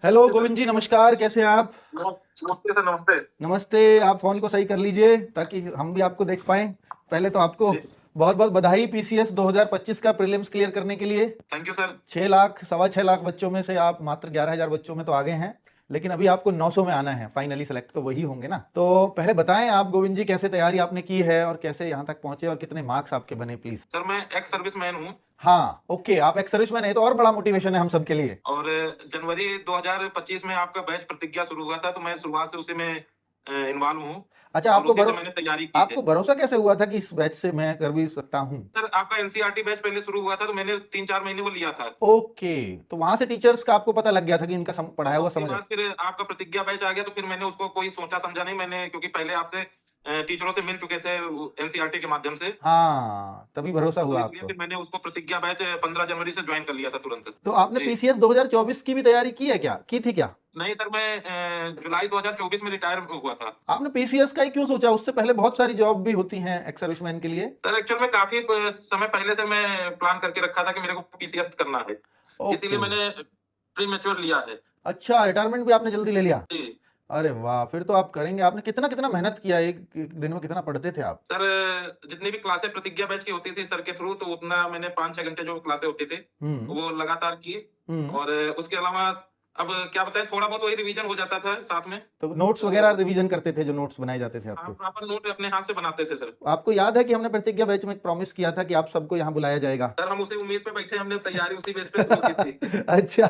Hello Govind जी, नमस्कार। कैसे हैं आप? नमस्ते सर, नमस्ते। नमस्ते। आप फोन को सही कर लीजिए ताकि हम भी आपको देख पाएं। पहले तो आपको जी, बहुत बहुत बधाई पीसीएस 2025 का प्रीलिम्स क्लियर करने के लिए। Thank you sir. 6 lakh, 6.25 lakh बच्चों में से आप मात्र 11,000 बच्चों में तो आ गए हैं, लेकिन अभी आपको 900 में आना है। फाइनली सेलेक्ट तो वही होंगे ना। तो पहले बताएं आप गोविंद जी, कैसे तैयारी आपने की है और कैसे यहाँ तक पहुंचे और कितने मार्क्स आपके बने, प्लीज। सर मैं एक्स सर्विसमैन हूँ हाँ, ओके। आप एक्स सर्विसमैन है तो और बड़ा मोटिवेशन है हम सबके लिए। और जनवरी 2025 में आपका बैच प्रतिज्ञा शुरू हुआ था, तो मैं शुरुआत से उसी में इन्वॉल्व हूँ अच्छा, और उसी से मैंने तैयारी की है। आपको भरोसा कैसे हुआ था कि इस बैच से मैं कर भी सकता हूँ? सर आपका एनसीईआरटी बैच पहले शुरू हुआ था, तो मैंने 3-4 महीने वो लिया था। ओके, तो वहां से टीचर्स का आपको पता लग गया था कि इनका पढ़ाया हुआ उसके समझ है। बाद फिर आपका प्रतिज्ञा बैच आ गया, तो फिर मैंने उसको कोई सोचा समझा नहीं, मैंने क्योंकि पहले आपसे टीचरों से मिल चुके थे एनसीईआरटी के माध्यम से, हाँ, तभी भरोसा तो हुआ इसलिए आपको। फिर मैंने उसको प्रतिज्ञा बैच 15 जनवरी से ज्वाइन कर लिया था तुरंत। तो आपने जी। पीसीएस 2024 की भी तैयारी की है क्या? की थी क्या? नहीं सर, मैं जुलाई 2024 में रिटायर हुआ था। आपने पीसीएस का ही क्यों सोचा? उससे पहले बहुत सारी जॉब भी होती हैं एक्स सर्विसमैन के लिए। सर एक्चुअल में काफ़ी समय पहले से मैं प्लान करके रखा था कि मेरे को पीसीएस करना है। इसीलिए ओके। मैंने प्रीमैच्योर लिया है। अच्छा, रिटायरमेंट भी आपने जल्दी ले लिया। जी। अरे वाह, फिर तो आप करेंगे। आपने कितना कितना मेहनत किया? एक दिन में कितना पढ़ते थे आप? सर जितनी भी क्लासें प्रतिज्ञा बैच की होती थी सर के थ्रू, तो उतना मैंने 5-6 घंटे जो क्लासें होती थी, हम्म। वो लगातार किए हम्म। और उसके अलावा अब क्या बताएँ, थोड़ा बहुत वही रिवीजन हो जाता था साथ में। तो नोट्स तो वगैरह रिवीजन करते थे? जो नोट्स बनाए जाते थे हाँ, आपके? प्रॉपर नोट अपने हाथ से बनाते थे सर। आपको याद है कि हमने प्रतिज्ञा बैच में एक प्रॉमिस किया था कि आप सबको यहाँ बुलाया जाएगा? सर हम उसी उम्मीद पे बैठे, हमने तैयारी उसी बेस पे शुरू की थी। अच्छा,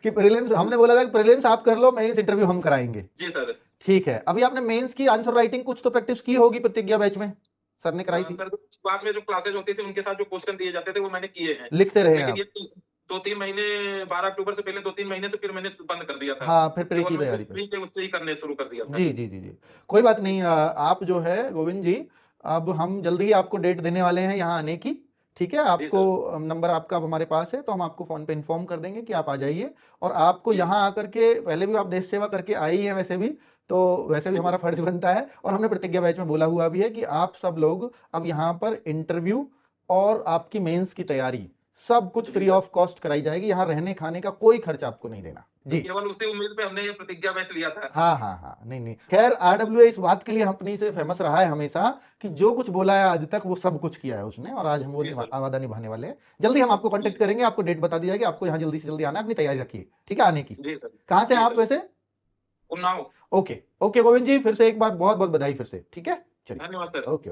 कि प्रीलिम्स हमने बोला था कि प्रीलिम्स आप कर लो, मेंस इंटरव्यू हम कराएंगे। जी सर। ठीक है। अभी आपने मेंस की आंसर राइटिंग कुछ तो प्रैक्टिस की होगी प्रतिज्ञा बैच में, सर ने कराई थी। सर शुरुआत में जो क्लासेज होती थी उनके साथ जो क्वेश्चन दिए जाते थे वो मैंने किए हैं। लिखते रहे हैं लेकिन आप? ये 2-3 महीने 12 अक्टूबर से पहले 2-3 महीने से फिर मैंने बंद कर दिया था। हाँ, फिर प्री केवल की मैं तैयारी पे। प्री के उससे ही करने शुरू कर दिया था। जी जी जी जी। कोई बात नहीं। आप जो है गोविंद जी, अब हम जल्दी ही आपको डेट देने वाले हैं यहाँ आने की। ठीक है, जी आपको सर। नंबर आपका अब हमारे पास है, तो हम आपको फोन पे इन्फॉर्म कर देंगे कि आप आ जाइए। और आपको जी यहाँ आकर के, पहले भी आप देश सेवा करके आई हैं वैसे भी, तो वैसे भी जी हमारा फर्ज बनता है। और हमने प्रतिज्ञा बैच में बोला हुआ भी है कि आप सब लोग अब यहाँ पर इंटरव्यू और आपकी मेंस की तैयारी सब कुछ जी फ्री सर। ऑफ कॉस्ट कराई जाएगी। यहाँ रहने खाने का कोई खर्च आपको नहीं देना तो जी। केवल उसी उम्मीद पे हमने ये प्रतिज्ञा बैच लिया था। हाँ हाँ हाँ, नहीं नहीं, खैर आरडब्ल्यूए इस बात के लिए अपनी से फेमस रहा है हमेशा कि जो कुछ बोला है आज तक वो सब कुछ किया है उसने, और आज हम वो जी सर। वादा निभाने वाले हैं। जल्दी हम आपको जी। कांटेक्ट करेंगे, आपको डेट बता दी जाएगी। आपको यहाँ जल्दी से जल्दी आना है, अपनी तैयारी रखिए। ठीक है, आने की। जी सर। कहाँ से हैं जी आप सर। वैसे? उन्नाव। ओके। ओके गोविंद जी, फिर से एक बार बहुत बहुत बधाई फिर से। ठीक है, चलिए। धन्यवाद सर। ओके।